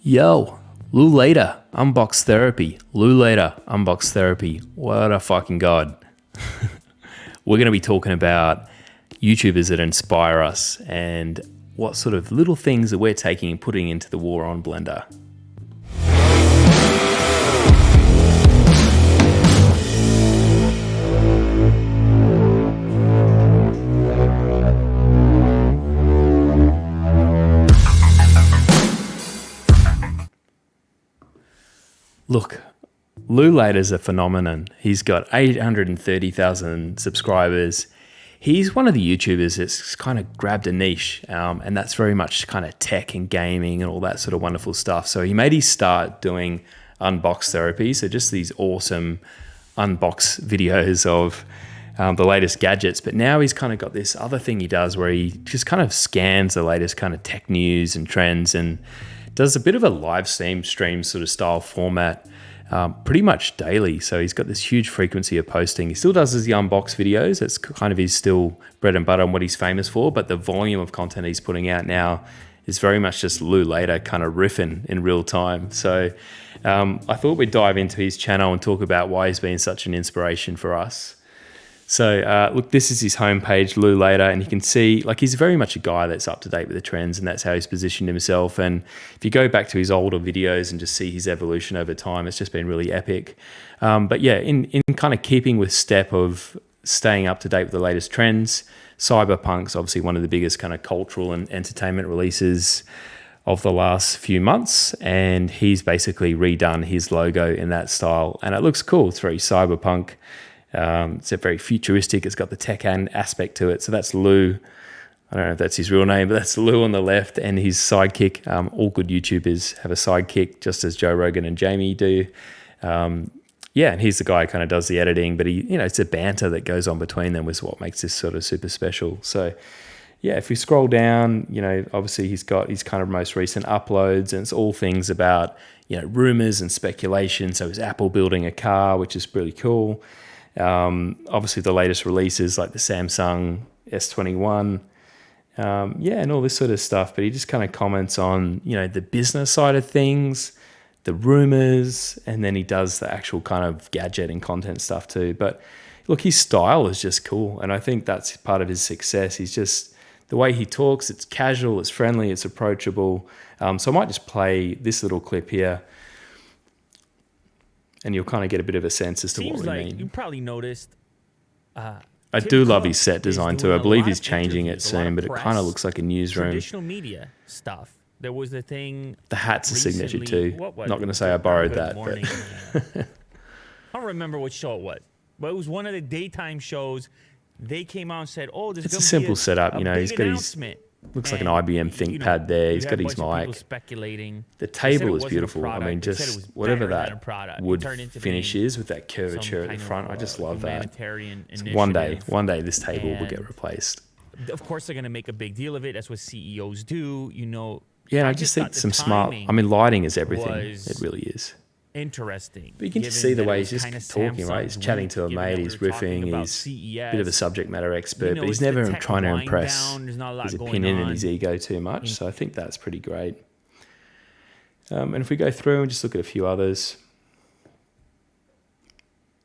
Yo, Lew Later, Unbox Therapy. Lew Later, Unbox Therapy. What a fucking god. We're going to be talking about YouTubers that inspire us and what sort of little things that we're taking and putting into the war on Blender. Look, Lew Later's a phenomenon. He's got 830,000 subscribers. He's one of the YouTubers that's kind of grabbed a niche, and that's very much kind of tech and gaming and all that sort of wonderful stuff. So he made his start doing Unbox Therapy, so just these awesome unbox videos of the latest gadgets. But now he's kind of got this other thing he does where he just kind of scans the latest kind of tech news and trends and does a bit of a live stream sort of style format pretty much daily. So he's got this huge frequency of posting. He still does his unbox videos. It's kind of his still bread and butter and what he's famous for, but the volume of content he's putting out now is very much just Lew Later kind of riffing in real time. So I thought we'd dive into his channel and talk about why he's been such an inspiration for us. So look, this is his homepage, Lew Later, and you can see like he's very much a guy that's up to date with the trends, and that's how he's positioned himself. And if you go back to his older videos and just see his evolution over time, it's just been really epic. But yeah, in kind of keeping with step of staying up to date with the latest trends, Cyberpunk's obviously one of the biggest kind of cultural and entertainment releases of the last few months, and he's basically redone his logo in that style, and it looks cool. It's very cyberpunk. It's a very futuristic. It's got the tech aspect to it. So that's Lew. I don't know if that's his real name, but that's Lew on the left, and his sidekick. All good YouTubers have a sidekick, just as Joe Rogan and Jamie do. Yeah, and he's the guy who kind of does the editing, but it's a banter that goes on between them is what makes this sort of super special. So yeah, if we scroll down, obviously he's got his kind of most recent uploads, and it's all things about, rumors and speculation. So is Apple building a car, which is really cool. Obviously the latest releases like the Samsung S21, and all this sort of stuff. But he just kind of comments on, the business side of things, the rumors, and then he does the actual kind of gadget and content stuff too. But look, his style is just cool, and I think that's part of his success. He's just, the way he talks, it's casual, it's friendly, it's approachable. So I might just play this little clip here, and you'll kind of get a bit of a sense as to what we mean. You probably noticed. I do love his set design too. I believe he's changing it soon, but it kind of looks like a newsroom. Traditional media stuff. There was the thing. The hat's a signature too. Not going to say I borrowed that, but I don't remember what show it was, but it was one of the daytime shows. They came out and said, "Oh, there's." It's a simple setup. He's got his. Looks like an IBM ThinkPad there. He's got his mic. The table is beautiful. I mean, just whatever that wood finish is with that curvature at the front, I just love that. So one day this table will get replaced. Of course, they're going to make a big deal of it. That's what CEOs do, Yeah, and I just think some smart. I mean, lighting is everything. It really is. Interesting. But you can just see the way he's just talking, right? He's chatting to a mate, he's riffing, he's a bit of a subject matter expert, but he's never trying to impress his opinion and his ego too much. So I think that's pretty great. And if we go through and just look at a few others.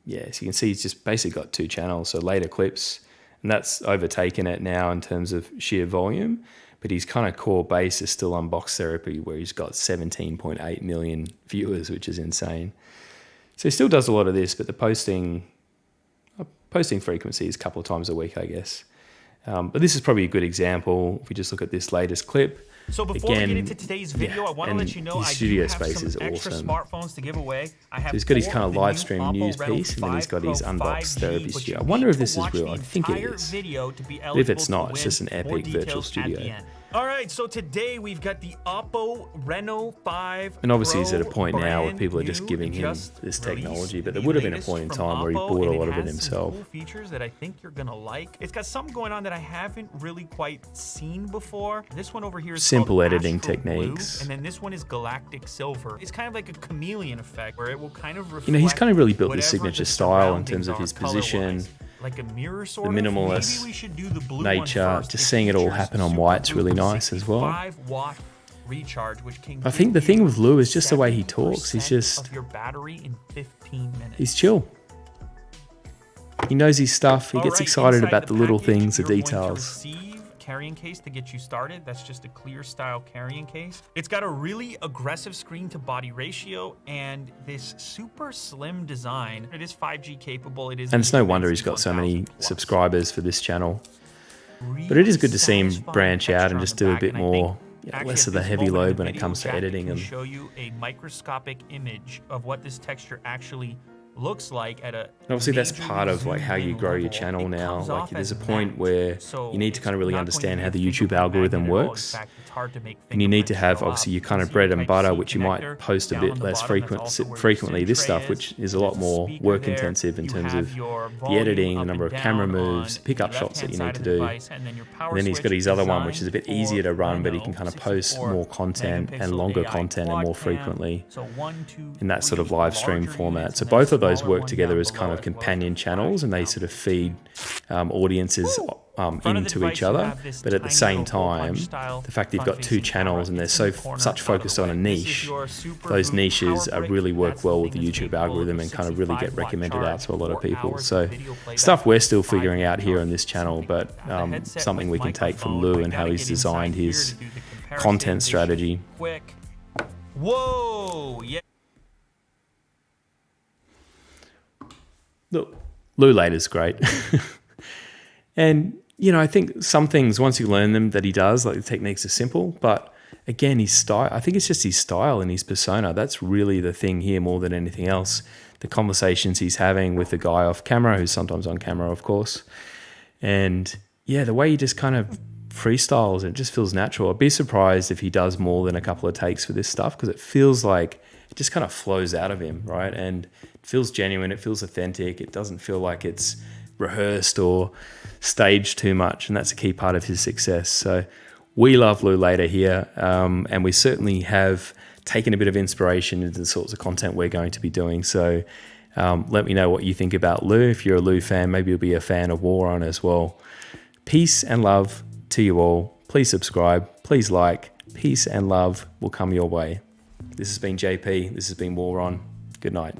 Yeah, so you can see he's just basically got two channels, so Later Clips, and that's overtaken it now in terms of sheer volume. But his kind of core base is still Unbox Therapy, where he's got 17.8 million viewers, which is insane. So he still does a lot of this, but the posting frequency is a couple of times a week, I guess. But this is probably a good example. If we just look at this latest clip. So before we get into today's video, I want to let you know I do have some extra smartphones to give away. So he's got his kind of live stream news piece, and then he's got his Unbox Therapy studio. I wonder if this is real. I think it is. But if it's not, it's just an epic virtual studio. All right, so today we've got the Oppo Reno 5 And obviously he's at a point now where people are just giving him this technology, but there would have been a point in time where he bought a lot of it himself. Cool features that I think you're gonna like. It's got something going on that I haven't really quite seen before. This one over here is simple editing techniques. Blue, and then this one is Galactic Silver. It's kind of like a chameleon effect where it will kind of reflect, he's kind of really built this signature style in terms of his position. Like a mirror sort the minimalist nature, just seeing it all happen on white's really nice as well. recharge, which can I think the give thing you with Lew is just the way he talks. 70% of your battery in 15 minutes. He's chill. He knows his stuff. He gets excited about the little things, the details. Carrying case to get you started. That's just a clear style carrying case. It's got a really aggressive screen to body ratio and this super slim design. It is 5G capable. It is, and it's no wonder he's got so many subscribers for this channel. But it is good to see him branch out and just do a bit more, less of the heavy load when it comes to editing. And show you a microscopic image of what this texture actually looks like at a obviously that's part of like how you grow your channel now. Like there's a point where you need to kind of really understand how the YouTube algorithm works, and you need to have obviously your kind of bread and butter, which you might post a bit less frequently. This stuff, which is a lot more work intensive in terms of the editing, the number of camera moves, pickup shots that you need to do. And then he's got his other one, which is a bit easier to run, but he can kind of post more content and longer content and more frequently in that sort of live stream format. So both of those work together as kind of companion channels, and they sort of feed audiences into each other. But at the same time, the fact that you've got two channels and they're such focused on a niche, those niches really work well with the YouTube algorithm and kind of really get recommended out to a lot of people. So stuff we're still figuring out here on this channel, but something we can take from Lew and how he's designed his content strategy. Whoa! Yeah. Look, Lew Later's great. And, you know, I think some things, once you learn them, that he does, like the techniques are simple, but again, his style, I think it's just his style and his persona. That's really the thing here more than anything else. The conversations he's having with the guy off camera, who's sometimes on camera, of course. And yeah, the way he just kind of freestyles, it just feels natural. I'd be surprised if he does more than a couple of takes for this stuff, because it feels like it just kind of flows out of him, right? And it feels genuine, it feels authentic, it doesn't feel like it's rehearsed or staged too much, and that's a key part of his success. So we love Lew Later here, and we certainly have taken a bit of inspiration into the sorts of content we're going to be doing. So let me know what you think about Lew. If you're a Lew fan, maybe you'll be a fan of War On as well. Peace and love to you all. Please subscribe, please like. Peace and love will come your way. This has been JP, this has been War On. Good night.